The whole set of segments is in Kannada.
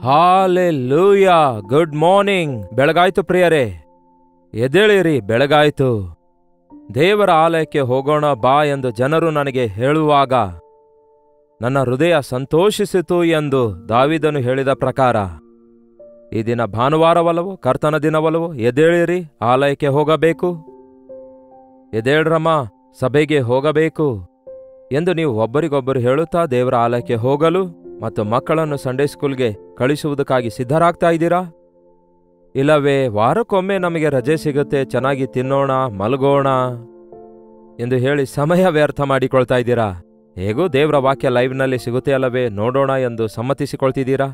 ಹಾಲೆಲೂಯಾ. Good morning. ಬೆಳಗಾಯ್ತು ಪ್ರಿಯರೇ, ಎದ್ದೇಳಿರಿ, ಬೆಳಗಾಯ್ತು. ದೇವರ ಆಲಯಕ್ಕೆ ಹೋಗೋಣ ಬಾ ಎಂದು ಜನರು ನನಗೆ ಹೇಳುವಾಗ ನನ್ನ ಹೃದಯ ಸಂತೋಷಿಸಿತು ಎಂದು ದಾವೀದನು ಹೇಳಿದ ಪ್ರಕಾರ ಈ ದಿನ ಭಾನುವಾರವಲ್ಲವೋ, ಕರ್ತನ ದಿನವಲ್ಲವೋ? ಎದ್ದೇಳಿರಿ, ಆಲಯಕ್ಕೆ ಹೋಗಬೇಕು. ಎದ್ದೇಳ್ರಮ್ಮ, ಸಭೆಗೆ ಹೋಗಬೇಕು ಎಂದು ನೀವು ಒಬ್ಬರಿಗೊಬ್ಬರು ಹೇಳುತ್ತಾ ದೇವರ ಆಲಯಕ್ಕೆ ಹೋಗಲು ಮತ್ತು ಮಕ್ಕಳನ್ನು ಸಂಡೇ ಸ್ಕೂಲ್ಗೆ ಕಳಿಸುವುದಕ್ಕಾಗಿ ಸಿದ್ಧರಾಗ್ತಾ ಇದ್ದೀರಾ? ಇಲ್ಲವೇ ವಾರಕ್ಕೊಮ್ಮೆ ನಮಗೆ ರಜೆ ಸಿಗುತ್ತೆ, ಚೆನ್ನಾಗಿ ತಿನ್ನೋಣ, ಮಲಗೋಣ ಎಂದು ಹೇಳಿ ಸಮಯ ವ್ಯರ್ಥ ಮಾಡಿಕೊಳ್ತಾ ಇದ್ದೀರಾ? ಹೇಗೂ ದೇವರ ವಾಕ್ಯ ಲೈವ್ನಲ್ಲಿ ಸಿಗುತ್ತೆ ಅಲ್ಲವೇ, ನೋಡೋಣ ಎಂದು ಸಮ್ಮತಿಸಿಕೊಳ್ತಿದ್ದೀರಾ?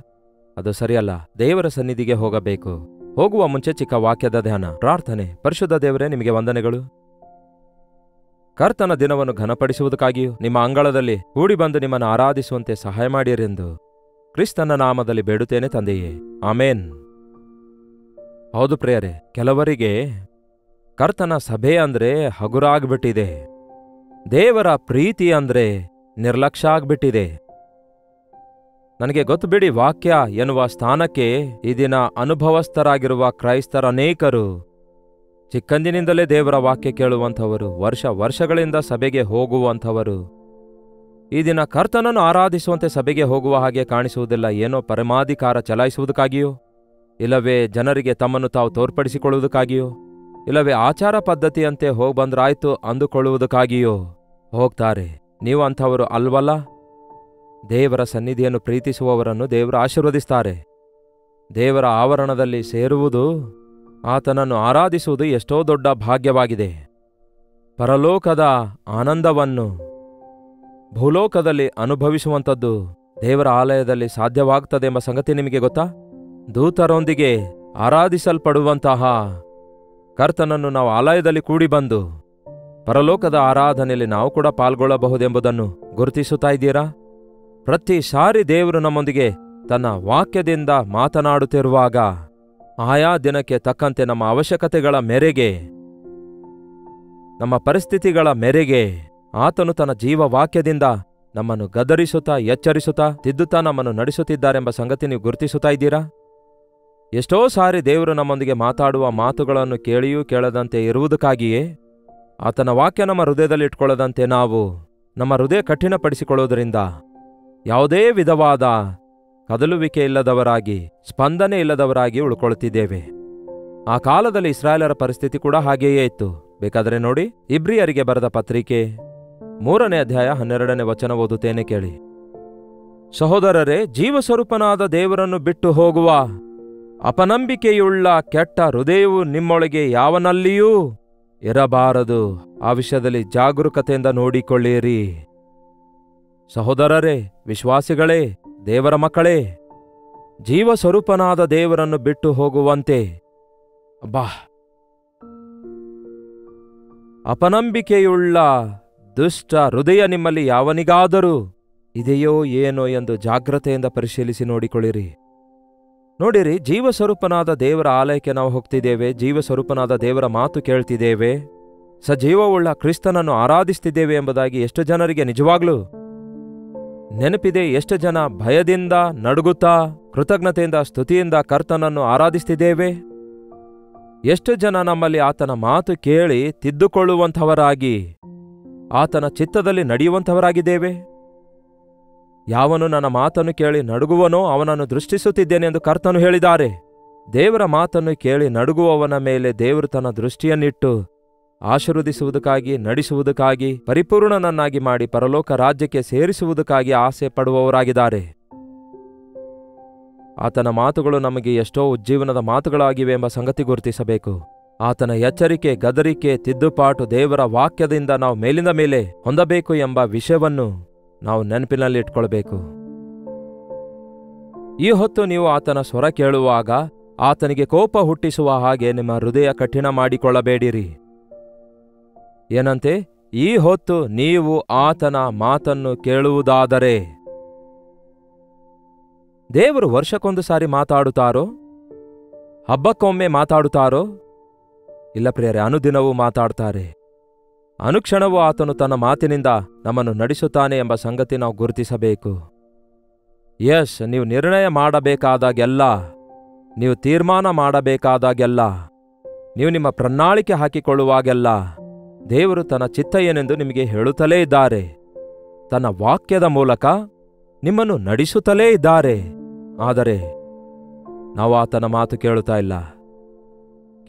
ಅದು ಸರಿಯಲ್ಲ. ದೇವರ ಸನ್ನಿಧಿಗೆ ಹೋಗಬೇಕು. ಹೋಗುವ ಮುಂಚೆ ಚಿಕ್ಕ ವಾಕ್ಯದ ಧ್ಯಾನ, ಪ್ರಾರ್ಥನೆ. ಪರಿಶುದ್ಧ ದೇವರೇ, ನಿಮಗೆ ವಂದನೆಗಳು. ಕರ್ತನ ದಿನವನ್ನು ಘನಪಡಿಸುವುದಕ್ಕಾಗಿಯೂ ನಿಮ್ಮ ಅಂಗಳದಲ್ಲಿ ಕೂಡಿ ಬಂದು ನಿಮ್ಮನ್ನು ಆರಾಧಿಸುವಂತೆ ಸಹಾಯ ಮಾಡಿರೆಂದು ಕ್ರಿಸ್ತನ ನಾಮದಲ್ಲಿ ಬೇಡುತ್ತೇನೆ ತಂದೆಯೇ, ಆಮೇನ್. ಹೌದು ಪ್ರಿಯರೇ, ಕೆಲವರಿಗೆ ಕರ್ತನ ಸಭೆ ಅಂದ್ರೆ ಹಗುರಾಗ್ಬಿಟ್ಟಿದೆ. ದೇವರ ಪ್ರೀತಿ ಅಂದ್ರೆ ನಿರ್ಲಕ್ಷ್ಯ ಆಗ್ಬಿಟ್ಟಿದೆ. ನನಗೆ ಗೊತ್ತು ಬಿಡಿ, ವಾಕ್ಯ ಎನ್ನುವ ಸ್ಥಾನಕ್ಕೆ ಈ ದಿನ ಅನುಭವಸ್ಥರಾಗಿರುವ ಕ್ರೈಸ್ತರನೇಕರು ಚಿಕ್ಕಂದಿನಿಂದಲೇ ದೇವರ ವಾಕ್ಯ ಕೇಳುವಂಥವರು, ವರ್ಷಗಳಿಂದ ಸಭೆಗೆ ಹೋಗುವಂಥವರು ಈ ದಿನ ಕರ್ತನನ್ನು ಆರಾಧಿಸುವಂತೆ ಸಭೆಗೆ ಹೋಗುವ ಹಾಗೆ ಕಾಣಿಸುವುದಿಲ್ಲ. ಏನೋ ಪರಮಾಧಿಕಾರ ಚಲಾಯಿಸುವುದಕ್ಕಾಗಿಯೋ, ಇಲ್ಲವೇ ಜನರಿಗೆ ತಮ್ಮನ್ನು ತಾವು ತೋರ್ಪಡಿಸಿಕೊಳ್ಳುವುದಕ್ಕಾಗಿಯೋ, ಇಲ್ಲವೇ ಆಚಾರ ಪದ್ಧತಿಯಂತೆ ಹೋಗ್ಬಂದ್ರಾಯ್ತು ಅಂದುಕೊಳ್ಳುವುದಕ್ಕಾಗಿಯೋ ಹೋಗ್ತಾರೆ. ನೀವು ಅಂಥವರು ಅಲ್ವಲ್ಲ. ದೇವರ ಸನ್ನಿಧಿಯನ್ನು ಪ್ರೀತಿಸುವವರನ್ನು ದೇವರು ಆಶೀರ್ವದಿಸ್ತಾರೆ. ದೇವರ ಆವರಣದಲ್ಲಿ ಸೇರುವುದು, ಆತನನ್ನು ಆರಾಧಿಸುವುದು ಎಷ್ಟೋ ದೊಡ್ಡ ಭಾಗ್ಯವಾಗಿದೆ. ಪರಲೋಕದ ಆನಂದವನ್ನು ಭೂಲೋಕದಲ್ಲಿ ಅನುಭವಿಸುವಂಥದ್ದು ದೇವರ ಆಲಯದಲ್ಲಿ ಸಾಧ್ಯವಾಗುತ್ತದೆ ಎಂಬ ಸಂಗತಿ ನಿಮಗೆ ಗೊತ್ತಾ? ದೂತರೊಂದಿಗೆ ಆರಾಧಿಸಲ್ಪಡುವಂತಹ ಕರ್ತನನ್ನು ನಾವು ಆಲಯದಲ್ಲಿ ಕೂಡಿ ಬಂದು ಪರಲೋಕದ ಆರಾಧನೆಯಲ್ಲಿ ನಾವು ಕೂಡ ಪಾಲ್ಗೊಳ್ಳಬಹುದೆಂಬುದನ್ನು ಗುರುತಿಸುತ್ತಾ ಇದ್ದೀರಾ? ಪ್ರತಿ ಸಾರಿ ದೇವರು ನಮ್ಮೊಂದಿಗೆ ತನ್ನ ವಾಕ್ಯದಿಂದ ಮಾತನಾಡುತ್ತಿರುವಾಗ ಆಯಾ ದಿನಕ್ಕೆ ತಕ್ಕಂತೆ ನಮ್ಮ ಅವಶ್ಯಕತೆಗಳ ಮೇರೆಗೆ, ನಮ್ಮ ಪರಿಸ್ಥಿತಿಗಳ ಮೇರೆಗೆ ಆತನು ತನ್ನ ಜೀವವಾಕ್ಯದಿಂದ ನಮ್ಮನ್ನು ಗದರಿಸುತ್ತಾ, ಎಚ್ಚರಿಸುತ್ತಾ, ತಿದ್ದುತ್ತಾ ನಮ್ಮನ್ನು ನಡೆಸುತ್ತಿದ್ದಾರೆಂಬ ಸಂಗತಿ ನೀವು ಗುರುತಿಸುತ್ತಾ ಇದ್ದೀರಾ? ಎಷ್ಟೋ ಸಾರಿ ದೇವರು ನಮ್ಮೊಂದಿಗೆ ಮಾತಾಡುವ ಮಾತುಗಳನ್ನು ಕೇಳಿಯೂ ಕೇಳದಂತೆ ಇರುವುದಕ್ಕಾಗಿಯೇ ಆತನ ವಾಕ್ಯ ನಮ್ಮ ಹೃದಯದಲ್ಲಿ ಇಟ್ಕೊಳ್ಳದಂತೆ ನಾವು ನಮ್ಮ ಹೃದಯ ಕಠಿಣಪಡಿಸಿಕೊಳ್ಳುವುದರಿಂದ ಯಾವುದೇ ವಿಧವಾದ ಕದಲುವಿಕೆ ಇಲ್ಲದವರಾಗಿ, ಸ್ಪಂದನೆ ಇಲ್ಲದವರಾಗಿ ಉಳ್ಕೊಳ್ಳುತ್ತಿದ್ದೇವೆ. ಆ ಕಾಲದಲ್ಲಿ ಇಸ್ರಾಯೇಲರ ಪರಿಸ್ಥಿತಿ ಕೂಡ ಹಾಗೆಯೇ ಇತ್ತು. ಬೇಕಾದರೆ ನೋಡಿ, ಇಬ್ರಿಯರಿಗೆ ಬರೆದ ಪತ್ರಿಕೆ 3ನೇ ಅಧ್ಯಾಯ 12ನೇ ವಚನ ಓದುತ್ತೇನೆ ಕೇಳಿ. ಸಹೋದರರೇ, ಜೀವಸ್ವರೂಪನಾದ ದೇವರನ್ನು ಬಿಟ್ಟು ಹೋಗುವ ಅಪನಂಬಿಕೆಯುಳ್ಳ ಕೆಟ್ಟ ಹೃದಯವು ನಿಮ್ಮೊಳಗೆ ಯಾವನಲ್ಲಿಯೂ ಇರಬಾರದು. ಆ ವಿಷಯದಲ್ಲಿ ಜಾಗರೂಕತೆಯಿಂದ ನೋಡಿಕೊಳ್ಳಿರಿ. ಸಹೋದರರೇ, ವಿಶ್ವಾಸಿಗಳೇ, ದೇವರ ಮಕ್ಕಳೇ, ಜೀವಸ್ವರೂಪನಾದ ದೇವರನ್ನು ಬಿಟ್ಟು ಹೋಗುವಂತೆ ಅಪನಂಬಿಕೆಯುಳ್ಳ ದುಷ್ಟ ಹೃದಯ ನಿಮ್ಮಲ್ಲಿ ಯಾವನಿಗಾದರೂ ಇದೆಯೋ ಏನೋ ಎಂದು ಜಾಗ್ರತೆಯಿಂದ ಪರಿಶೀಲಿಸಿ ನೋಡಿಕೊಳ್ಳಿರಿ. ನೋಡಿರಿ, ಜೀವಸ್ವರೂಪನಾದ ದೇವರ ಆಲಯಕ್ಕೆ ನಾವು ಹೋಗ್ತಿದ್ದೇವೆ, ಜೀವಸ್ವರೂಪನಾದ ದೇವರ ಮಾತು ಕೇಳ್ತಿದ್ದೇವೆ, ಸಜೀವವುಳ್ಳ ಕ್ರಿಸ್ತನನ್ನು ಆರಾಧಿಸ್ತಿದ್ದೇವೆ ಎಂಬುದಾಗಿ ಎಷ್ಟು ಜನರಿಗೆ ನಿಜವಾಗ್ಲೂ ನೆನಪಿದೆ? ಎಷ್ಟು ಜನ ಭಯದಿಂದ, ನಡುಗುತ್ತಾ, ಕೃತಜ್ಞತೆಯಿಂದ, ಸ್ತುತಿಯಿಂದ ಕರ್ತನನ್ನು ಆರಾಧಿಸ್ತಿದ್ದೇವೆ? ಎಷ್ಟು ಜನ ನಮ್ಮಲ್ಲಿ ಆತನ ಮಾತು ಕೇಳಿ ತಿದ್ದುಕೊಳ್ಳುವಂಥವರಾಗಿ ಆತನ ಚಿತ್ತದಲ್ಲಿ ನಡೆಯುವಂಥವರಾಗಿದ್ದೇವೆ? ಯಾವನು ನನ್ನ ಮಾತನ್ನು ಕೇಳಿ ನಡುಗುವನೋ ಅವನನ್ನು ದೃಷ್ಟಿಸುತ್ತಿದ್ದೇನೆ ಎಂದು ಕರ್ತನು ಹೇಳಿದ್ದಾರೆ. ದೇವರ ಮಾತನ್ನು ಕೇಳಿ ನಡುಗುವವನ ಮೇಲೆ ದೇವರು ತನ್ನ ದೃಷ್ಟಿಯನ್ನಿಟ್ಟು ಆಶೀರ್ವದಿಸುವುದಕ್ಕಾಗಿ, ನಡೆಸುವುದಕ್ಕಾಗಿ, ಪರಿಪೂರ್ಣನನ್ನಾಗಿ ಮಾಡಿ ಪರಲೋಕ ರಾಜ್ಯಕ್ಕೆ ಸೇರಿಸುವುದಕ್ಕಾಗಿ ಆಸೆ ಪಡುವವರಾಗಿದ್ದಾರೆ. ಆತನ ಮಾತುಗಳು ನಮಗೆ ಎಷ್ಟೋ ಉಜ್ಜೀವನದ ಮಾತುಗಳಾಗಿವೆ ಎಂಬ ಸಂಗತಿ ಗುರುತಿಸಬೇಕು. ಆತನ ಎಚ್ಚರಿಕೆ, ಗದರಿಕೆ, ತಿದ್ದುಪಾಟು ದೇವರ ವಾಕ್ಯದಿಂದ ನಾವು ಮೇಲಿಂದ ಮೇಲೆ ಹೊಂದಬೇಕು ಎಂಬ ವಿಷಯವನ್ನು ನಾವು ನೆನಪಿನಲ್ಲಿ ಇಟ್ಕೊಳ್ಬೇಕು. ಈ ಹೊತ್ತು ನೀವು ಆತನ ಸ್ವರ ಕೇಳುವಾಗ ಆತನಿಗೆ ಕೋಪ ಹುಟ್ಟಿಸುವ ಹಾಗೆ ನಿಮ್ಮ ಹೃದಯ ಕಠಿಣ ಮಾಡಿಕೊಳ್ಳಬೇಡಿರಿ. ಏನಂತೆ? ಈ ಹೊತ್ತು ನೀವು ಆತನ ಮಾತನ್ನು ಕೇಳುವುದಾದರೆ. ದೇವರು ವರ್ಷಕ್ಕೊಂದು ಸಾರಿ ಮಾತಾಡುತ್ತಾರೋ? ಹಬ್ಬಕ್ಕೊಮ್ಮೆ ಮಾತಾಡುತ್ತಾರೋ? ಇಲ್ಲ ಪ್ರಿಯರೇ, ಅನುದಿನವೂ ಮಾತಾಡ್ತಾರೆ. ಅನುಕ್ಷಣವೂ ಆತನು ತನ್ನ ಮಾತಿನಿಂದ ನಮ್ಮನ್ನು ನಡೆಸುತ್ತಾನೆ ಎಂಬ ಸಂಗತಿ ನಾವು ಗುರುತಿಸಬೇಕು. ನೀವು ನಿರ್ಣಯ ಮಾಡಬೇಕಾದಾಗೆಲ್ಲ, ನೀವು ತೀರ್ಮಾನ ಮಾಡಬೇಕಾದಾಗೆಲ್ಲ, ನೀವು ನಿಮ್ಮ ಪ್ರಣಾಳಿಕೆ ಹಾಕಿಕೊಳ್ಳುವಾಗೆಲ್ಲ ದೇವರು ತನ್ನ ಚಿತ್ತ ಏನೆಂದು ನಿಮಗೆ ಹೇಳುತ್ತಲೇ ಇದ್ದಾರೆ. ತನ್ನ ವಾಕ್ಯದ ಮೂಲಕ ನಿಮ್ಮನ್ನು ನಡೆಸುತ್ತಲೇ ಇದ್ದಾರೆ. ಆದರೆ ನಾವು ಆತನ ಮಾತು ಕೇಳುತ್ತಾ ಇಲ್ಲ.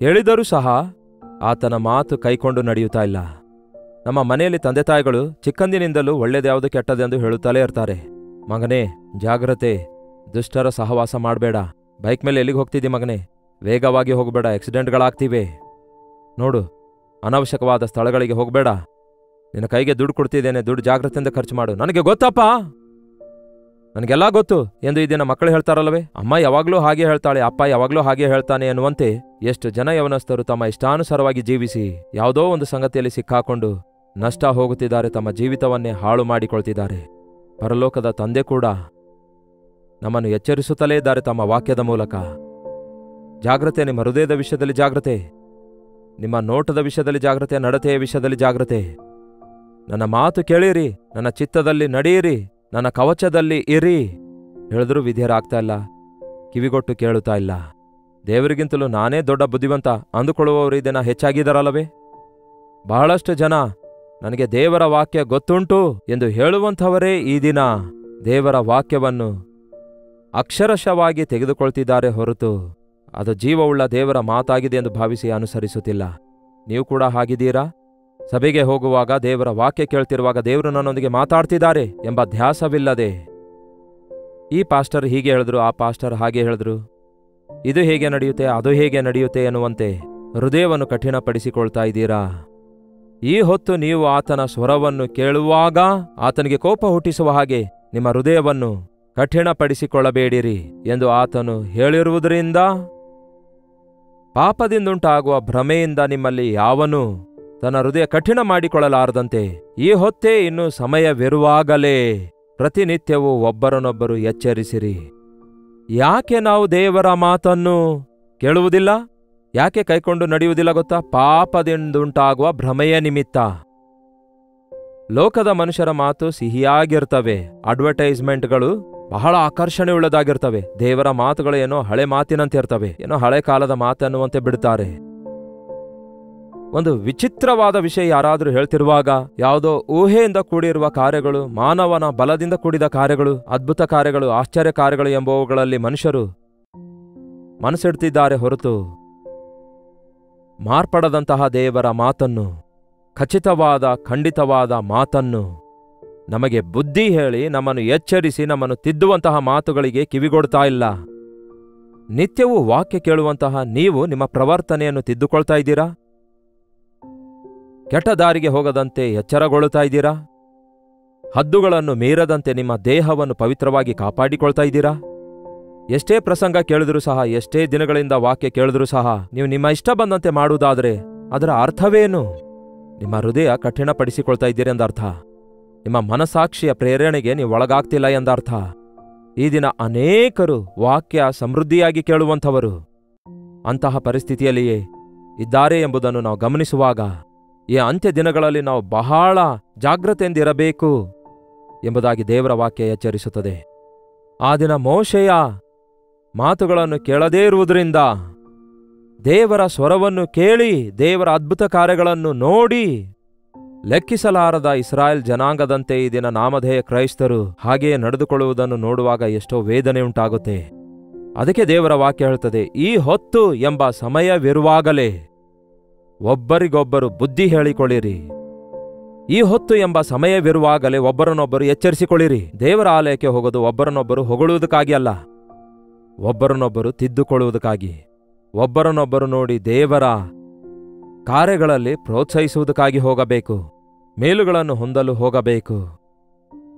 ಕೇಳಿದರೂ ಸಹ ಆತನ ಮಾತು ಕೈಕೊಂಡು ನಡೆಯುತ್ತಾ ಇಲ್ಲ. ನಮ್ಮ ಮನೆಯಲ್ಲಿ ತಂದೆ ತಾಯಿಗಳು ಚಿಕ್ಕಂದಿನಿಂದಲೂ ಒಳ್ಳೆಯದ್ಯಾವುದು ಕೆಟ್ಟದೆಂದು ಹೇಳುತ್ತಲೇ ಇರ್ತಾರೆ. ಮಗನೇ, ಜಾಗ್ರತೆ, ದುಷ್ಟರ ಸಹವಾಸ ಮಾಡಬೇಡ, ಬೈಕ್ ಮೇಲೆ ಎಲ್ಲಿಗೆ ಹೋಗ್ತಿದ್ದಿ ಮಗನೇ, ವೇಗವಾಗಿ ಹೋಗಬೇಡ, ಆಕ್ಸಿಡೆಂಟ್ಗಳಾಗ್ತಿವೆ, ನೋಡು ಅನವಶ್ಯಕವಾದ ಸ್ಥಳಗಳಿಗೆ ಹೋಗಬೇಡ, ನಿನ್ನ ಕೈಗೆ ದುಡ್ಡು ಕೊಡ್ತಿದ್ದೇನೆ, ದುಡ್ಡು ಜಾಗ್ರತೆಯಿಂದ ಖರ್ಚು ಮಾಡು. ನನಗೆ ಗೊತ್ತಪ್ಪ, ನನಗೆಲ್ಲ ಗೊತ್ತು ಎಂದು ಈ ದಿನ ಮಕ್ಕಳು ಹೇಳ್ತಾರಲ್ಲವೇ, ಅಮ್ಮ ಯಾವಾಗಲೂ ಹಾಗೆ ಹೇಳ್ತಾಳೆ, ಅಪ್ಪ ಯಾವಾಗಲೂ ಹಾಗೆ ಹೇಳ್ತಾನೆ ಎನ್ನುವಂತೆ ಎಷ್ಟು ಜನ ಯವನಸ್ಥರು ತಮ್ಮ ಇಷ್ಟಾನುಸಾರವಾಗಿ ಜೀವಿಸಿ ಯಾವುದೋ ಒಂದು ಸಂಗತಿಯಲ್ಲಿ ಸಿಕ್ಕಾಕೊಂಡು ನಷ್ಟ ಹೋಗುತ್ತಿದ್ದಾರೆ, ತಮ್ಮ ಜೀವಿತವನ್ನೇ ಹಾಳು ಮಾಡಿಕೊಳ್ತಿದ್ದಾರೆ. ಪರಲೋಕದ ತಂದೆ ಕೂಡ ನಮ್ಮನ್ನು ಎಚ್ಚರಿಸುತ್ತಲೇ ಇದ್ದಾರೆ ತಮ್ಮ ವಾಕ್ಯದ ಮೂಲಕ. ಜಾಗ್ರತೆ, ನಿಮ್ಮ ಹೃದಯದ ವಿಷಯದಲ್ಲಿ ಜಾಗ್ರತೆ, ನಿಮ್ಮ ನೋಟದ ವಿಷಯದಲ್ಲಿ ಜಾಗ್ರತೆ, ನಡತೆಯ ವಿಷಯದಲ್ಲಿ ಜಾಗ್ರತೆ. ನನ್ನ ಮಾತು ಕೇಳಿರಿ, ನನ್ನ ಚಿತ್ತದಲ್ಲಿ ನಡೆಯಿರಿ, ನನ್ನ ಕವಚದಲ್ಲಿ ಇರಿ ಹೇಳಿದ್ರೂ ವಿಧೇಯರಾಗ್ತಾ ಇಲ್ಲ, ಕಿವಿಗೊಟ್ಟು ಕೇಳುತ್ತಾ ಇಲ್ಲ. ದೇವರಿಗಿಂತಲೂ ನಾನೇ ದೊಡ್ಡ ಬುದ್ಧಿವಂತ ಅಂದುಕೊಳ್ಳುವವರು ಈ ದಿನ ಹೆಚ್ಚಾಗಿದ್ದಾರಲ್ಲವೇ? ಬಹಳಷ್ಟು ಜನ ನನಗೆ ದೇವರ ವಾಕ್ಯ ಗೊತ್ತುಂಟು ಎಂದು ಹೇಳುವಂಥವರೇ ಈ ದಿನ ದೇವರ ವಾಕ್ಯವನ್ನು ಅಕ್ಷರಶಃವಾಗಿ ತೆಗೆದುಕೊಳ್ತಿದ್ದಾರೆ ಹೊರತು ಅದು ಜೀವವುಳ್ಳ ದೇವರ ಮಾತಾಗಿದೆ ಎಂದು ಭಾವಿಸಿ ಅನುಸರಿಸುತ್ತಿಲ್ಲ. ನೀವು ಕೂಡ ಹಾಗಿದ್ದೀರಾ? ಸಭೆಗೆ ಹೋಗುವಾಗ, ದೇವರ ವಾಕ್ಯ ಕೇಳ್ತಿರುವಾಗ ದೇವರು ನನ್ನೊಂದಿಗೆ ಮಾತಾಡ್ತಿದ್ದಾರೆ ಎಂಬ ಧ್ಯಾಸವಿಲ್ಲದೆ, ಈ ಪಾಸ್ಟರ್ ಹೀಗೆ ಹೇಳಿದ್ರು, ಆ ಪಾಸ್ಟರ್ ಹಾಗೆ ಹೇಳಿದ್ರು, ಇದು ಹೇಗೆ ನಡೆಯುತ್ತೆ, ಅದು ಹೇಗೆ ನಡೆಯುತ್ತೆ ಎನ್ನುವಂತೆ ಹೃದಯವನ್ನು ಕಠಿಣಪಡಿಸಿಕೊಳ್ತಾ ಇದ್ದೀರಾ? ಈ ಹೊತ್ತು ನೀವು ಆತನ ಸ್ವರವನ್ನು ಕೇಳುವಾಗ ಆತನಿಗೆ ಕೋಪ ಹುಟ್ಟಿಸುವ ಹಾಗೆ ನಿಮ್ಮ ಹೃದಯವನ್ನು ಕಠಿಣಪಡಿಸಿಕೊಳ್ಳಬೇಡಿರಿ ಎಂದು ಆತನು ಹೇಳಿರುವುದರಿಂದ ಪಾಪದಿಂದುಂಟಾಗುವ ಭ್ರಮೆಯಿಂದ ನಿಮ್ಮಲ್ಲಿ ಯಾವನೂ ತನ್ನ ಹೃದಯ ಕಠಿಣ ಮಾಡಿಕೊಳ್ಳಲಾರದಂತೆ ಈ ಹೊತ್ತೇ ಇನ್ನೂ ಸಮಯವಿರುವಾಗಲೇ ಪ್ರತಿನಿತ್ಯವೂ ಒಬ್ಬರನ್ನೊಬ್ಬರು ಎಚ್ಚರಿಸಿರಿ. ಯಾಕೆ ನಾವು ದೇವರ ಮಾತನ್ನು ಕೇಳುವುದಿಲ್ಲ, ಯಾಕೆ ಕೈಕೊಂಡು ನಡೆಯುವುದಿಲ್ಲ ಗೊತ್ತಾ? ಪಾಪದಿಂದುಂಟಾಗುವ ಭ್ರಮೆಯ ನಿಮಿತ್ತ. ಲೋಕದ ಮನುಷ್ಯರ ಮಾತು ಸಿಹಿಯಾಗಿರ್ತವೆ, ಅಡ್ವರ್ಟೈಸ್ಮೆಂಟ್ಗಳು ಬಹಳ ಆಕರ್ಷಣೆಯುಳ್ಳದಾಗಿರ್ತವೆ. ದೇವರ ಮಾತುಗಳು ಏನೋ ಹಳೆ ಮಾತಿನಂತೆ ಇರ್ತವೆ, ಏನೋ ಹಳೆ ಕಾಲದ ಮಾತನ್ನುವಂತೆ ಬಿಡುತ್ತಾರೆ. ಒಂದು ವಿಚಿತ್ರವಾದ ವಿಷಯ ಯಾರಾದರೂ ಹೇಳ್ತಿರುವಾಗ ಯಾವುದೋ ಊಹೆಯಿಂದ ಕೂಡಿರುವ ಕಾರ್ಯಗಳು, ಮಾನವನ ಬಲದಿಂದ ಕೂಡಿದ ಕಾರ್ಯಗಳು, ಅದ್ಭುತ ಕಾರ್ಯಗಳು, ಆಶ್ಚರ್ಯ ಕಾರ್ಯಗಳು ಎಂಬುವುಗಳಲ್ಲಿ ಮನುಷ್ಯರು ಮನಸ್ಸಿಡ್ತಿದ್ದಾರೆ ಹೊರತು ಮಾರ್ಪಡದಂತಹ ದೇವರ ಮಾತನ್ನು, ಖಚಿತವಾದ ಖಂಡಿತವಾದ ಮಾತನ್ನು, ನಮಗೆ ಬುದ್ಧಿ ಹೇಳಿ ನಮ್ಮನ್ನು ಎಚ್ಚರಿಸಿ ನಮ್ಮನ್ನು ತಿದ್ದುವಂತಹ ಮಾತುಗಳಿಗೆ ಕಿವಿಗೊಡ್ತಾ ಇಲ್ಲ. ನಿತ್ಯವೂ ವಾಕ್ಯ ಕೇಳುವಂತಹ ನೀವು ನಿಮ್ಮ ಪ್ರವರ್ತನೆಯನ್ನು ತಿದ್ದುಕೊಳ್ತಾ ಇದ್ದೀರಾ? ಕೆಟ್ಟ ದಾರಿಗೆ ಹೋಗದಂತೆ ಎಚ್ಚರಗೊಳ್ಳುತ್ತಾ ಇದ್ದೀರಾ? ಹದ್ದುಗಳನ್ನು ಮೀರದಂತೆ ನಿಮ್ಮ ದೇಹವನ್ನು ಪವಿತ್ರವಾಗಿ ಕಾಪಾಡಿಕೊಳ್ತಾ ಇದ್ದೀರಾ? ಎಷ್ಟೇ ಪ್ರಸಂಗ ಕೇಳಿದ್ರೂ ಸಹ, ಎಷ್ಟೇ ದಿನಗಳಿಂದ ವಾಕ್ಯ ಕೇಳಿದ್ರೂ ಸಹ ನೀವು ನಿಮ್ಮ ಇಷ್ಟ ಬಂದಂತೆ ಮಾಡುವುದಾದರೆ ಅದರ ಅರ್ಥವೇನು? ನಿಮ್ಮ ಹೃದಯ ಕಠಿಣಪಡಿಸಿಕೊಳ್ತಾ ಇದ್ದೀರಿ ಎಂದರ್ಥ. ನಿಮ್ಮ ಮನಸಾಕ್ಷಿಯ ಪ್ರೇರಣೆಗೆ ನೀವು ಒಳಗಾಗ್ತಿಲ್ಲ ಎಂದರ್ಥ. ಈ ದಿನ ಅನೇಕರು ವಾಕ್ಯ ಸಮೃದ್ಧಿಯಾಗಿ ಕೇಳುವಂಥವರು ಅಂತಹ ಪರಿಸ್ಥಿತಿಯಲ್ಲಿಯೇ ಇದ್ದಾರೆ ಎಂಬುದನ್ನು ನಾವು ಗಮನಿಸುವಾಗ ಈ ಅಂತ್ಯ ದಿನಗಳಲ್ಲಿ ನಾವು ಬಹಳ ಜಾಗ್ರತೆಯಿಂದಿರಬೇಕು ಎಂಬುದಾಗಿ ದೇವರ ವಾಕ್ಯ ಎಚ್ಚರಿಸುತ್ತದೆ. ಆ ದಿನ ಮೋಶೆಯ ಮಾತುಗಳನ್ನು ಕೇಳದೇ ಇರುವುದರಿಂದ, ದೇವರ ಸ್ವರವನ್ನು ಕೇಳಿ ದೇವರ ಅದ್ಭುತ ಕಾರ್ಯಗಳನ್ನು ನೋಡಿ ಲೆಕ್ಕಿಸಲಾರದ ಇಸ್ರಾಯೇಲ್ ಜನಾಂಗದಂತೆ ಈ ದಿನ ನಾಮಧೇಯ ಕ್ರೈಸ್ತರು ಹಾಗೆಯೇ ನಡೆದುಕೊಳ್ಳುವುದನ್ನು ನೋಡುವಾಗ ಎಷ್ಟೋ ವೇದನೆ ಉಂಟಾಗುತ್ತೆ. ಅದಕ್ಕೆ ದೇವರ ವಾಕ್ಯ ಹೇಳ್ತದೆ, ಈ ಹೊತ್ತು ಎಂಬ ಸಮಯವಿರುವಾಗಲೇ ಒಬ್ಬರಿಗೊಬ್ಬರು ಬುದ್ಧಿ ಹೇಳಿಕೊಳ್ಳಿರಿ. ಈ ಹೊತ್ತು ಎಂಬ ಸಮಯವಿರುವಾಗಲೇ ಒಬ್ಬರನ್ನೊಬ್ಬರು ಎಚ್ಚರಿಸಿಕೊಳ್ಳಿರಿ. ದೇವರ ಆಲಯಕ್ಕೆ ಹೋಗೋದು ಒಬ್ಬರನ್ನೊಬ್ಬರು ಹೊಗಳುವುದಕ್ಕಾಗಿ ಅಲ್ಲ, ಒಬ್ಬರನ್ನೊಬ್ಬರು ತಿದ್ದುಕೊಳ್ಳುವುದಕ್ಕಾಗಿ, ಒಬ್ಬರನ್ನೊಬ್ಬರು ನೋಡಿ ದೇವರ ಕಾರ್ಯಗಳಲ್ಲಿ ಪ್ರೋತ್ಸಾಹಿಸುವುದಕ್ಕಾಗಿ ಹೋಗಬೇಕು, ಮೇಲುಗಳನ್ನು ಹೊಂದಲು ಹೋಗಬೇಕು.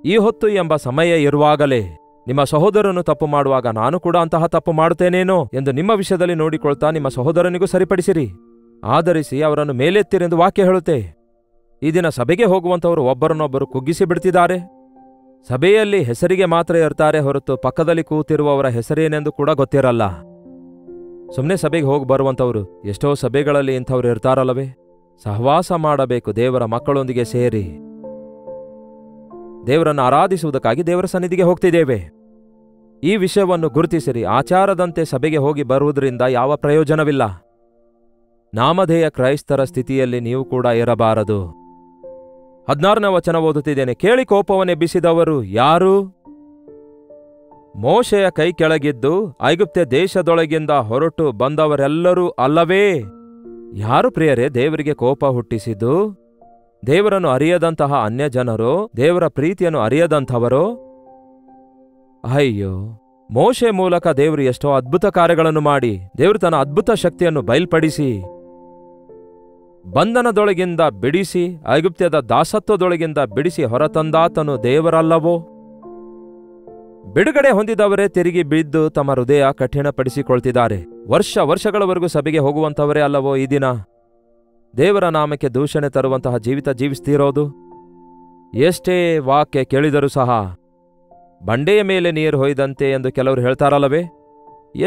ಈ ಹೊತ್ತು ಎಂಬ ಸಮಯ ಇರುವಾಗಲೇ ನಿಮ್ಮ ಸಹೋದರನು ತಪ್ಪು ಮಾಡುವಾಗ ನಾನು ಕೂಡ ಅಂತಹ ತಪ್ಪು ಮಾಡುತ್ತೇನೇನೋ ಎಂದು ನಿಮ್ಮ ವಿಷಯದಲ್ಲಿ ನೋಡಿಕೊಳ್ತಾ ನಿಮ್ಮ ಸಹೋದರನಿಗೂ ಸರಿಪಡಿಸಿರಿ, ಆಧರಿಸಿ ಅವರನ್ನು ಮೇಲೆತ್ತಿರೆಂದು ವಾಕ್ಯ ಹೇಳುತ್ತೆ. ಈ ದಿನ ಸಭೆಗೆ ಹೋಗುವಂಥವರು ಒಬ್ಬರನ್ನೊಬ್ಬರು ಕುಗ್ಗಿಸಿ ಬಿಡ್ತಿದ್ದಾರೆ. ಸಭೆಯಲ್ಲಿ ಹೆಸರಿಗೆ ಮಾತ್ರ ಇರ್ತಾರೆ ಹೊರತು ಪಕ್ಕದಲ್ಲಿ ಕೂತಿರುವವರ ಹೆಸರೇನೆಂದು ಕೂಡ ಗೊತ್ತಿರಲ್ಲ. ಸುಮ್ಮನೆ ಸಭೆಗೆ ಹೋಗಿ ಬರುವಂಥವ್ರು ಎಷ್ಟೋ ಸಭೆಗಳಲ್ಲಿ ಇಂಥವ್ರು ಇರ್ತಾರಲ್ಲವೇ? ಸಹವಾಸ ಮಾಡಬೇಕು, ದೇವರ ಮಕ್ಕಳೊಂದಿಗೆ ಸೇರಿ ದೇವರನ್ನು ಆರಾಧಿಸುವುದಕ್ಕಾಗಿ ದೇವರ ಸನ್ನಿಧಿಗೆ ಹೋಗ್ತಿದ್ದೇವೆ. ಈ ವಿಷಯವನ್ನು ಗುರುತಿಸಿರಿ. ಆಚಾರದಂತೆ ಸಭೆಗೆ ಹೋಗಿ ಬರುವುದರಿಂದ ಯಾವ ಪ್ರಯೋಜನವಿಲ್ಲ. ನಾಮಧೇಯ ಕ್ರೈಸ್ತರ ಸ್ಥಿತಿಯಲ್ಲಿ ನೀವು ಕೂಡ ಇರಬಾರದು. 16ನೇ ವಚನ ಓದುತ್ತಿದ್ದೇನೆ. ಕೇಳಿ ಕೋಪವನ್ನೆಬ್ಬಿಸಿದವರು ಯಾರು? ಮೋಶೆಯ ಕೈ ಕೆಳಗಿದ್ದು ಐಗುಪ್ತ ದೇಶದೊಳಗಿಂದ ಹೊರಟು ಬಂದವರೆಲ್ಲರೂ ಅಲ್ಲವೇ? ಯಾರು ಪ್ರಿಯರೇ ದೇವರಿಗೆ ಕೋಪ ಹುಟ್ಟಿಸಿದ್ದು? ದೇವರನ್ನು ಅರಿಯದಂತಹ ಅನ್ಯಜನರೋ? ದೇವರ ಪ್ರೀತಿಯನ್ನು ಅರಿಯದಂಥವರೋ? ಅಯ್ಯೋ, ಮೋಶೆ ಮೂಲಕ ದೇವರು ಎಷ್ಟೋ ಅದ್ಭುತ ಕಾರ್ಯಗಳನ್ನು ಮಾಡಿ ದೇವರು ತನ್ನ ಅದ್ಭುತ ಶಕ್ತಿಯನ್ನು ಬಯಲ್ಪಡಿಸಿ ಬಂಧನದೊಳಗಿಂದ ಬಿಡಿಸಿ ಐಗುಪ್ತ್ಯದ ದಾಸತ್ವದೊಳಗಿಂದ ಬಿಡಿಸಿ ಹೊರತಂದಾತನು ದೇವರಲ್ಲವೋ? ಬಿಡುಗಡೆ ಹೊಂದಿದವರೇ ತಿರುಗಿ ಬಿದ್ದು ತಮ್ಮ ಹೃದಯ ಕಠಿಣಪಡಿಸಿಕೊಳ್ತಿದ್ದಾರೆ. ವರ್ಷಗಳವರೆಗೂ ಸಭೆಗೆ ಹೋಗುವಂಥವರೇ ಅಲ್ಲವೋ ಈ ದಿನ ದೇವರ ನಾಮಕ್ಕೆ ದೂಷಣೆ ತರುವಂತಹ ಜೀವಿತ ಜೀವಿಸ್ತಿರೋದು? ಎಷ್ಟೇ ವಾಕ್ಯ ಕೇಳಿದರೂ ಸಹ ಬಂಡೆಯ ಮೇಲೆ ನೀರು ಹೊಯ್ದಂತೆ ಎಂದು ಕೆಲವರು ಹೇಳ್ತಾರಲ್ಲವೇ?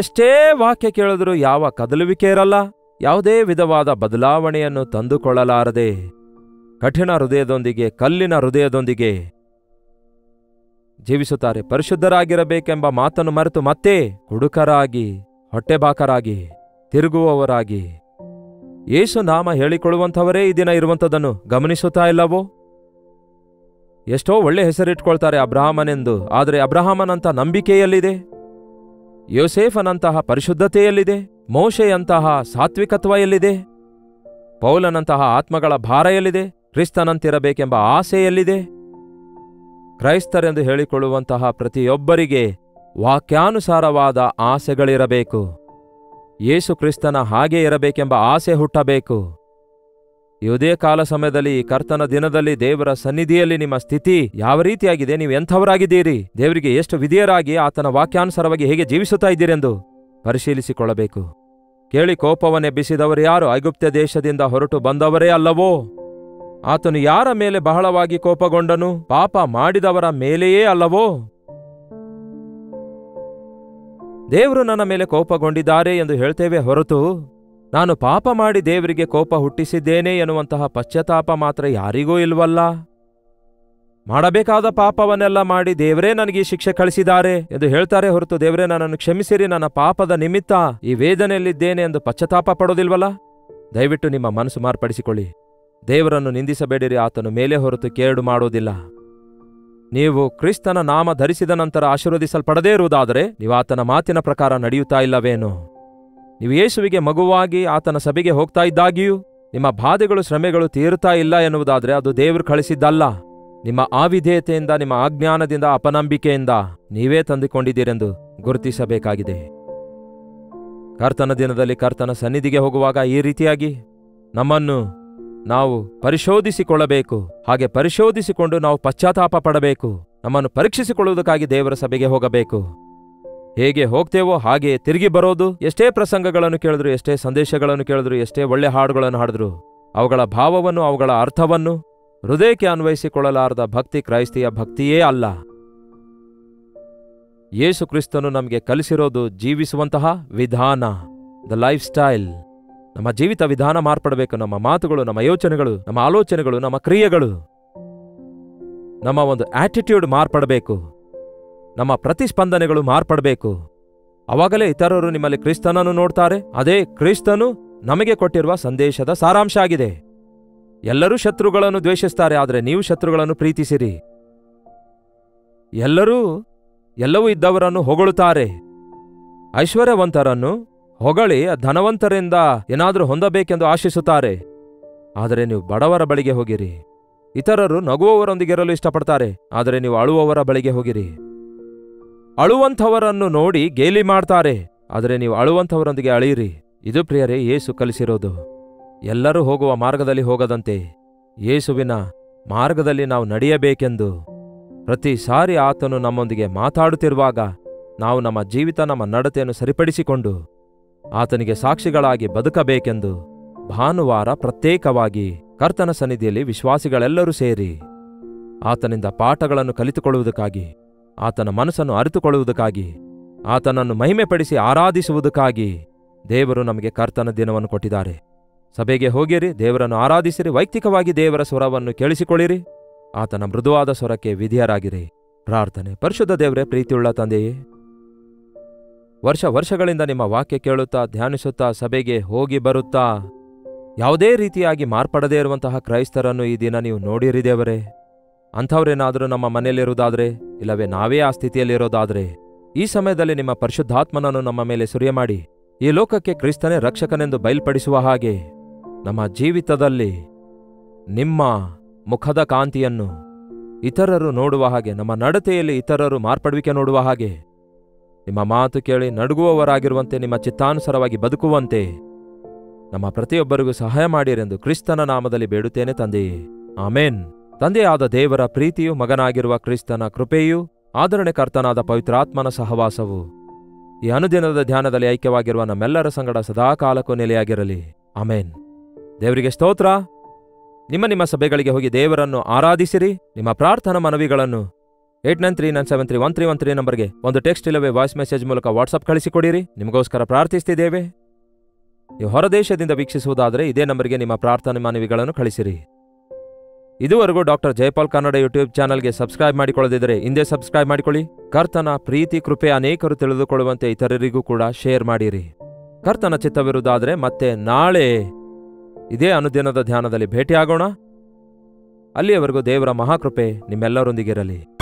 ಎಷ್ಟೇ ವಾಕ್ಯ ಕೇಳಿದರೂ ಯಾವ ಕದಲುವಿಕೆ ಇರಲ್ಲ, ಯಾವುದೇ ವಿಧವಾದ ಬದಲಾವಣೆಯನ್ನು ತಂದುಕೊಳ್ಳಲಾರದೆ ಕಠಿಣ ಹೃದಯದೊಂದಿಗೆ, ಕಲ್ಲಿನ ಹೃದಯದೊಂದಿಗೆ ಜೀವಿಸುತ್ತಾರೆ. ಪರಿಶುದ್ಧರಾಗಿರಬೇಕೆಂಬ ಮಾತನ್ನು ಮರೆತು ಮತ್ತೆ ಹುಡುಕರಾಗಿ, ಹೊಟ್ಟೆಬಾಕರಾಗಿ, ತಿರುಗುವವರಾಗಿ ಯೇಸು ನಾಮ ಹೇಳಿಕೊಳ್ಳುವಂಥವರೇ ಈ ದಿನ ಇರುವಂಥದ್ದನ್ನು ಗಮನಿಸುತ್ತಾ ಇಲ್ಲವೋ? ಎಷ್ಟೋ ಒಳ್ಳೆ ಹೆಸರಿಟ್ಕೊಳ್ತಾರೆ ಅಬ್ರಹಾಮನೆಂದು. ಆದರೆ ಅಬ್ರಹಾಮನಂಥ ನಂಬಿಕೆಯಲ್ಲಿದೆ? ಯೋಸೇಫನಂತಹ ಪರಿಶುದ್ಧತೆಯಲ್ಲಿದೆ? ಮೋಶೆಯಂತಹ ಸಾತ್ವಿಕತ್ವ ಎಲ್ಲಿದೆ? ಪೌಲನಂತಹ ಆತ್ಮಗಳ ಭಾರ ಎಲ್ಲಿದೆ? ಕ್ರಿಸ್ತನಂತಿರಬೇಕೆಂಬ ಆಸೆ ಎಲ್ಲಿದೆ? ಕ್ರೈಸ್ತರೆಂದು ಹೇಳಿಕೊಳ್ಳುವಂತಹ ಪ್ರತಿಯೊಬ್ಬರಿಗೆ ವಾಕ್ಯಾನುಸಾರವಾದ ಆಸೆಗಳಿರಬೇಕು. ಯೇಸು ಕ್ರಿಸ್ತನ ಹಾಗೆ ಇರಬೇಕೆಂಬ ಆಸೆ ಹುಟ್ಟಬೇಕು. ಯಾವುದೇ ಕಾಲ ಸಮಯದಲ್ಲಿ, ಈ ಕರ್ತನ ದಿನದಲ್ಲಿ ದೇವರ ಸನ್ನಿಧಿಯಲ್ಲಿ ನಿಮ್ಮ ಸ್ಥಿತಿ ಯಾವ ರೀತಿಯಾಗಿದೆ? ನೀವು ಎಂಥವರಾಗಿದ್ದೀರಿ? ದೇವರಿಗೆ ಎಷ್ಟು ವಿಧೇಯರಾಗಿ ಆತನ ವಾಕ್ಯಾನುಸಾರವಾಗಿ ಹೇಗೆ ಜೀವಿಸುತ್ತಾ ಇದ್ದೀರೆಂದು ಪರಿಶೀಲಿಸಿಕೊಳ್ಳಬೇಕು. ಕೇಳಿ ಕೋಪವನ್ನೆಬ್ಬಿಸಿದವರು ಯಾರು? ಐಗುಪ್ತ ದೇಶದಿಂದ ಹೊರಟು ಬಂದವರೇ ಅಲ್ಲವೋ? ಆತನು ಯಾರ ಮೇಲೆ ಬಹಳವಾಗಿ ಕೋಪಗೊಂಡನು? ಪಾಪ ಮಾಡಿದವರ ಮೇಲೆಯೇ ಅಲ್ಲವೋ? ದೇವರು ನನ್ನ ಮೇಲೆ ಕೋಪಗೊಂಡಿದ್ದಾರೆ ಎಂದು ಹೇಳ್ತೇವೆ ಹೊರತು ನಾನು ಪಾಪ ಮಾಡಿ ದೇವರಿಗೆ ಕೋಪ ಹುಟ್ಟಿಸಿದ್ದೇನೆ ಎನ್ನುವಂತಹ ಪಶ್ಚಾತ್ತಾಪ ಮಾತ್ರ ಯಾರಿಗೂ ಇಲ್ವಲ್ಲ. ಮಾಡಬೇಕಾದ ಪಾಪವನ್ನೆಲ್ಲ ಮಾಡಿ ದೇವರೇ ನನಗೆ ಶಿಕ್ಷೆ ಕಳಿಸಿದ್ದಾರೆ ಎಂದು ಹೇಳ್ತಾರೆ ಹೊರತು ದೇವರೇ ನನ್ನನ್ನು ಕ್ಷಮಿಸಿರಿ, ನನ್ನ ಪಾಪದ ನಿಮಿತ್ತ ಈ ವೇದನೆಯಲ್ಲಿದ್ದೇನೆ ಎಂದು ಪಶ್ಚಾತ್ತಾಪ ಪಡೋದಿಲ್ವಲ್ಲ. ದಯವಿಟ್ಟು ನಿಮ್ಮ ಮನಸ್ಸು ಮಾರ್ಪಡಿಸಿಕೊಳ್ಳಿ. ದೇವರನ್ನು ನಿಂದಿಸಬೇಡಿರಿ, ಆತನು ಮೇಲೆ ಹೊರತು ಕೇಡು ಮಾಡೋದಿಲ್ಲ. ನೀವು ಕ್ರಿಸ್ತನ ನಾಮ ಧರಿಸಿದ ನಂತರ ಆಶೀರ್ವದಿಸಲ್ಪಡದೇ ಇರುವುದಾದರೆ ನೀವು ಆತನ ಮಾತಿನ ಪ್ರಕಾರ ನಡೆಯುತ್ತಾ ಇಲ್ಲವೇನೋ? ನೀವು ಯೇಸುವಿಗೆ ಮಗುವಾಗಿ ಆತನ ಸಭೆಗೆ ಹೋಗ್ತಾ ಇದ್ದಾಗಿಯೂ ನಿಮ್ಮ ಬಾಧೆಗಳು, ಶ್ರಮೆಗಳು ತೀರುತ್ತಾ ಇಲ್ಲ ಎನ್ನುವುದಾದರೆ ಅದು ದೇವರು ಕಳಿಸಿದ್ದಲ್ಲ. ನಿಮ್ಮ ಅವಿಧೇಯತೆಯಿಂದ, ನಿಮ್ಮ ಅಜ್ಞಾನದಿಂದ, ಅಪನಂಬಿಕೆಯಿಂದ ನೀವೇ ತಂದುಕೊಂಡಿದ್ದೀರೆಂದು ಗುರುತಿಸಬೇಕಾಗಿದೆ. ಕರ್ತನ ದಿನದಲ್ಲಿ ಕರ್ತನ ಸನ್ನಿಧಿಗೆ ಹೋಗುವಾಗ ಈ ರೀತಿಯಾಗಿ ನಮ್ಮನ್ನು ನಾವು ಪರಿಶೋಧಿಸಿಕೊಳ್ಳಬೇಕು. ಹಾಗೆ ಪರಿಶೋಧಿಸಿಕೊಂಡು ನಾವು ಪಶ್ಚಾತ್ತಾಪ ಪಡಬೇಕು. ನಮ್ಮನ್ನು ಪರೀಕ್ಷಿಸಿಕೊಳ್ಳುವುದಕ್ಕಾಗಿ ದೇವರ ಸಭೆಗೆ ಹೋಗಬೇಕು. ಹೇಗೆ ಹೋಗ್ತೇವೋ ಹಾಗೆ ತಿರುಗಿ ಬರೋದು. ಎಷ್ಟೇ ಪ್ರಸಂಗಗಳನ್ನು ಕೇಳಿದ್ರು, ಎಷ್ಟೇ ಸಂದೇಶಗಳನ್ನು ಕೇಳಿದ್ರು, ಎಷ್ಟೇ ಒಳ್ಳೆ ಹಾಡುಗಳನ್ನು ಹಾಡಿದ್ರು, ಅವುಗಳ ಭಾವವನ್ನು, ಅವುಗಳ ಅರ್ಥವನ್ನು ಹೃದಯಕ್ಕೆ ಅನ್ವಯಿಸಿಕೊಳ್ಳಲಾರದ ಭಕ್ತಿ ಕ್ರೈಸ್ತಿಯ ಭಕ್ತಿಯೇ ಅಲ್ಲ. ಯೇಸು ಕ್ರಿಸ್ತನು ನಮಗೆ ಕಲಿಸಿರೋದು ಜೀವಿಸುವಂತಹ ವಿಧಾನ, ದ ಲೈಫ್ ಸ್ಟೈಲ್. ನಮ್ಮ ಜೀವಿತ ವಿಧಾನ ಮಾರ್ಪಡಬೇಕು. ನಮ್ಮ ಮಾತುಗಳು, ನಮ್ಮ ಯೋಚನೆಗಳು, ನಮ್ಮ ಆಲೋಚನೆಗಳು, ನಮ್ಮ ಕ್ರಿಯೆಗಳು, ನಮ್ಮ ಒಂದು ಆಟಿಟ್ಯೂಡ್ ಮಾರ್ಪಡಬೇಕು. ನಮ್ಮ ಪ್ರತಿಸ್ಪಂದನೆಗಳು ಮಾರ್ಪಡಬೇಕು. ಅವಾಗಲೇ ಇತರರು ನಿಮ್ಮಲ್ಲಿ ಕ್ರಿಸ್ತನನ್ನು ನೋಡ್ತಾರೆ. ಅದೇ ಕ್ರಿಸ್ತನು ನಮಗೆ ಕೊಟ್ಟಿರುವ ಸಂದೇಶದ ಸಾರಾಂಶ ಆಗಿದೆ. ಎಲ್ಲರೂ ಶತ್ರುಗಳನ್ನು ದ್ವೇಷಿಸ್ತಾರೆ, ಆದರೆ ನೀವು ಶತ್ರುಗಳನ್ನು ಪ್ರೀತಿಸಿರಿ. ಎಲ್ಲವೂ ಇದ್ದವರನ್ನು ಹೊಗಳುತ್ತಾರೆ. ಐಶ್ವರ್ಯವಂತರನ್ನು ಹೊಗಳಿ ಧನವಂತರಿಂದ ಏನಾದರೂ ಹೊಂದಬೇಕೆಂದು ಆಶಿಸುತ್ತಾರೆ. ಆದರೆ ನೀವು ಬಡವರ ಬಳಿಗೆ ಹೋಗಿರಿ. ಇತರರು ನಗುವವರೊಂದಿಗಿರಲು ಇಷ್ಟಪಡ್ತಾರೆ, ಆದರೆ ನೀವು ಅಳುವವರ ಬಳಿಗೆ ಹೋಗಿರಿ. ಅಳುವಂಥವರನ್ನು ನೋಡಿ ಗೇಲಿ ಮಾಡ್ತಾರೆ, ಆದರೆ ನೀವು ಅಳುವಂಥವರೊಂದಿಗೆ ಅಳೆಯಿರಿ. ಇದು ಪ್ರಿಯರೇ ಯೇಸು ಕಲಿಸಿರೋದು. ಎಲ್ಲರೂ ಹೋಗುವ ಮಾರ್ಗದಲ್ಲಿ ಹೋಗದಂತೆ ಯೇಸುವಿನ ಮಾರ್ಗದಲ್ಲಿ ನಾವು ನಡೆಯಬೇಕೆಂದು ಪ್ರತಿ ಸಾರಿ ಆತನು ನಮ್ಮೊಂದಿಗೆ ಮಾತಾಡುತ್ತಿರುವಾಗ ನಾವು ನಮ್ಮ ಜೀವಿತ, ನಮ್ಮ ನಡತೆಯನ್ನು ಸರಿಪಡಿಸಿಕೊಂಡು ಆತನಿಗೆ ಸಾಕ್ಷಿಗಳಾಗಿ ಬದುಕಬೇಕೆಂದು ಭಾನುವಾರ ಪ್ರತ್ಯೇಕವಾಗಿ ಕರ್ತನ ಸನ್ನಿಧಿಯಲ್ಲಿ ವಿಶ್ವಾಸಿಗಳೆಲ್ಲರೂ ಸೇರಿ ಆತನಿಂದ ಪಾಠಗಳನ್ನು ಕಲಿತುಕೊಳ್ಳುವುದಕ್ಕಾಗಿ, ಆತನ ಮನಸ್ಸನ್ನು ಅರಿತುಕೊಳ್ಳುವುದಕ್ಕಾಗಿ, ಆತನನ್ನು ಮಹಿಮೆಪಡಿಸಿ ಆರಾಧಿಸುವುದಕ್ಕಾಗಿ ದೇವರು ನಮಗೆ ಕರ್ತನ ದಿನವನ್ನು ಕೊಟ್ಟಿದ್ದಾರೆ. ಸಭೆಗೆ ಹೋಗಿರಿ, ದೇವರನ್ನು ಆರಾಧಿಸಿರಿ, ವೈಯಕ್ತಿಕವಾಗಿ ದೇವರ ಸ್ವರವನ್ನು ಕೇಳಿಸಿಕೊಳ್ಳಿರಿ, ಆತನ ಮೃದುವಾದ ಸ್ವರಕ್ಕೆ ವಿಧಿಯರಾಗಿರಿ. ಪ್ರಾರ್ಥನೆ. ಪರಿಶುದ್ಧ ದೇವರೇ, ಪ್ರೀತಿಯುಳ್ಳ ತಂದೆಯೇ, ವರ್ಷಗಳಿಂದ ನಿಮ್ಮ ವಾಕ್ಯ ಕೇಳುತ್ತಾ ಧ್ಯಾನಿಸುತ್ತಾ ಸಭೆಗೆ ಹೋಗಿ ಬರುತ್ತಾ ಯಾವುದೇ ರೀತಿಯಾಗಿ ಮಾರ್ಪಡದೇ ಇರುವಂತಹ ಕ್ರೈಸ್ತರನ್ನು ಈ ದಿನ ನೀವು ನೋಡಿರಿ ದೇವರೇ. ಅಂಥವ್ರೇನಾದರೂ ನಮ್ಮ ಮನೆಯಲ್ಲಿರುವುದಾದ್ರೆ, ಇಲ್ಲವೇ ನಾವೇ ಆ ಸ್ಥಿತಿಯಲ್ಲಿರೋದಾದ್ರೆ, ಈ ಸಮಯದಲ್ಲಿ ನಿಮ್ಮ ಪರಿಶುದ್ಧಾತ್ಮನನ್ನು ನಮ್ಮ ಮೇಲೆ ಸುರಿಯಮಾಡಿ ಈ ಲೋಕಕ್ಕೆ ಕ್ರಿಸ್ತನೇ ರಕ್ಷಕನೆಂದು ಬಯಲ್ಪಡಿಸುವ ಹಾಗೆ ನಮ್ಮ ಜೀವಿತದಲ್ಲಿ ನಿಮ್ಮ ಮುಖದ ಕಾಂತಿಯನ್ನು ಇತರರು ನೋಡುವ ಹಾಗೆ, ನಮ್ಮ ನಡತೆಯಲ್ಲಿ ಇತರರು ಮಾರ್ಪಡುವಿಕೆ ನೋಡುವ ಹಾಗೆ, ನಿಮ್ಮ ಮಾತು ಕೇಳಿ ನಡುಗುವವರಾಗಿರುವಂತೆ, ನಿಮ್ಮ ಚಿತ್ತಾನುಸಾರವಾಗಿ ಬದುಕುವಂತೆ ನಮ್ಮ ಪ್ರತಿಯೊಬ್ಬರಿಗೂ ಸಹಾಯ ಮಾಡಿರೆಂದು ಕ್ರಿಸ್ತನ ನಾಮದಲ್ಲಿ ಬೇಡುತ್ತೇನೆ ತಂದೆಯೇ, ಆಮೇನ್. ತಂದೆಯಾದ ದೇವರ ಪ್ರೀತಿಯು, ಮಗನಾಗಿರುವ ಕ್ರಿಸ್ತನ ಕೃಪೆಯೂ, ಆದರಣೆ ಕರ್ತನಾದ ಪವಿತ್ರಾತ್ಮನ ಸಹವಾಸವು ಈ ಅನುದಿನದ ಧ್ಯಾನದಲ್ಲಿ ಐಕ್ಯವಾಗಿರುವ ನಮ್ಮೆಲ್ಲರ ಸಂಗಡ ಸದಾಕಾಲಕ್ಕೂ ನೆಲೆಯಾಗಿರಲಿ. ಆಮೇನ್. ದೇವರಿಗೆ ಸ್ತೋತ್ರ. ನಿಮ್ಮ ಸಭೆಗಳಿಗೆ ಹೋಗಿ ದೇವರನ್ನು ಆರಾಧಿಸಿರಿ. ನಿಮ್ಮ ಪ್ರಾರ್ಥನಾ ಮನವಿಗಳನ್ನು 8939731313 ನಂಬರ್ಗೆ ಒಂದು ಟೆಕ್ಸ್ಟ್ ಇಲ್ಲವೇ ವಾಯ್ಸ್ ಮೆಸೇಜ್ ಮೂಲಕ ವಾಟ್ಸಪ್ ಕಳಿಸಿಕೊಡಿರಿ. ನಿಮಗೋಸ್ಕರ ಪ್ರಾರ್ಥಿಸ್ತಿದ್ದೇವೆ. ನೀವು ಹೊರದೇಶದಿಂದ ವೀಕ್ಷಿಸುವುದಾದರೆ ಇದೇ ನಂಬರ್ಗೆ ನಿಮ್ಮ ಪ್ರಾರ್ಥನಾ ಮನವಿಗಳನ್ನು ಕಳಿಸಿರಿ. ಇದುವರೆಗೂ ಡಾಕ್ಟರ್ ಜಯಪಾಲ್ ಕನ್ನಡ ಯೂಟ್ಯೂಬ್ ಚಾನಲ್ಗೆ ಸಬ್ಸ್ಕ್ರೈಬ್ ಮಾಡಿಕೊಳ್ಳದಿದ್ದರೆ ಹಿಂದೆ ಸಬ್ಸ್ಕ್ರೈಬ್ ಮಾಡಿಕೊಳ್ಳಿ. ಕರ್ತನ ಪ್ರೀತಿ ಕೃಪೆ ಅನೇಕರು ತಿಳಿದುಕೊಳ್ಳುವಂತೆ ಇತರರಿಗೂ ಕೂಡ ಶೇರ್ ಮಾಡಿರಿ. ಕರ್ತನ ಚಿತ್ತವಿರುವುದಾದರೆ ಮತ್ತೆ ನಾಳೆ ಇದೇ ಅನುದಿನದ ಧ್ಯಾನದಲ್ಲಿ ಭೇಟಿಯಾಗೋಣ. ಅಲ್ಲಿಯವರೆಗೂ ದೇವರ ಮಹಾಕೃಪೆ ನಿಮ್ಮೆಲ್ಲರೊಂದಿಗಿರಲಿ.